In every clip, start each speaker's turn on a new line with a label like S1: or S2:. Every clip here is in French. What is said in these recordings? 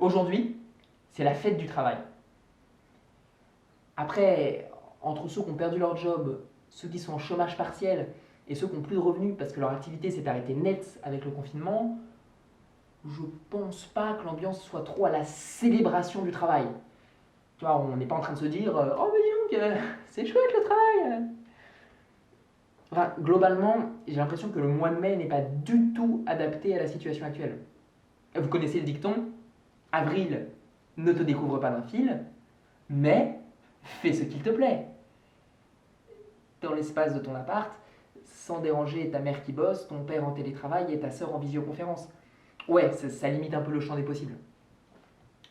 S1: Aujourd'hui, c'est la fête du travail. Après, entre ceux qui ont perdu leur job, ceux qui sont en chômage partiel et ceux qui n'ont plus de revenus parce que leur activité s'est arrêtée net avec le confinement, je pense pas que l'ambiance soit trop à la célébration du travail. Tu vois, on n'est pas en train de se dire oh mais dis donc, c'est chouette le travail. Enfin, globalement, j'ai l'impression que le mois de mai n'est pas du tout adapté à la situation actuelle. Vous connaissez le dicton avril ne te découvre pas d'un fil, mais fais ce qu'il te plaît. Dans l'espace de ton appart, sans déranger ta mère qui bosse, ton père en télétravail et ta sœur en visioconférence. Ouais, ça limite un peu le champ des possibles.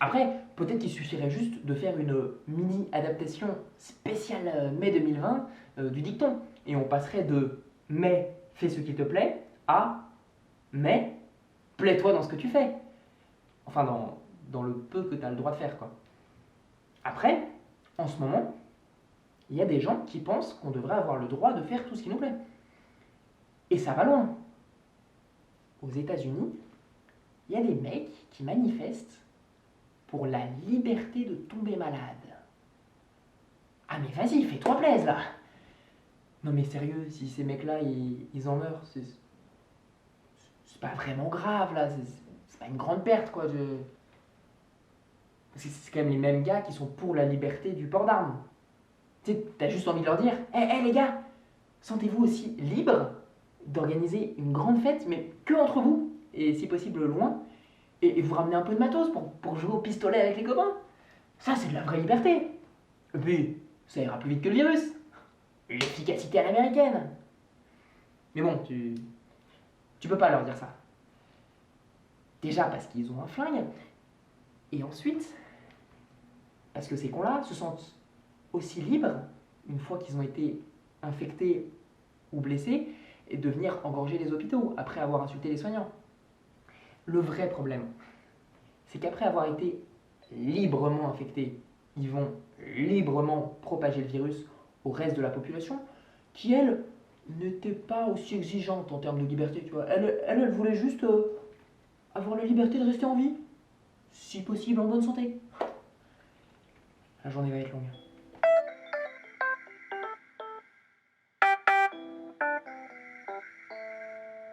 S1: Après, peut-être qu'il suffirait juste de faire une mini adaptation spéciale mai 2020 du dicton. Et on passerait de mai, fais ce qu'il te plaît à mai, plais-toi dans ce que tu fais. Enfin, dans le peu que tu as le droit de faire, quoi. Après, en ce moment, il y a des gens qui pensent qu'on devrait avoir le droit de faire tout ce qui nous plaît. Et ça va loin. Aux États-Unis, il y a des mecs qui manifestent pour la liberté de tomber malade. Ah mais vas-y, fais-toi plaisir là. Non mais sérieux, si ces mecs-là, ils en meurent, c'est pas vraiment grave là, c'est pas une grande perte quoi. Parce que c'est quand même les mêmes gars qui sont pour la liberté du port d'armes. Tu sais, t'as juste envie de leur dire, hé les gars, sentez-vous aussi libres d'organiser une grande fête, mais que entre vous, et si possible loin, et vous ramenez un peu de matos pour jouer au pistolet avec les copains. Ça, c'est de la vraie liberté. Et puis, ça ira plus vite que le virus. L'efficacité à l'américaine. Mais bon, tu peux pas leur dire ça. Déjà parce qu'ils ont un flingue, et ensuite, parce que ces cons-là se sentent aussi libres, une fois qu'ils ont été infectés ou blessés, et de venir engorger les hôpitaux après avoir insulté les soignants. Le vrai problème, c'est qu'après avoir été librement infectés, ils vont librement propager le virus au reste de la population, qui elle n'était pas aussi exigeante en termes de liberté. Tu vois. Elle voulait juste avoir la liberté de rester en vie, si possible en bonne santé. La journée va être longue.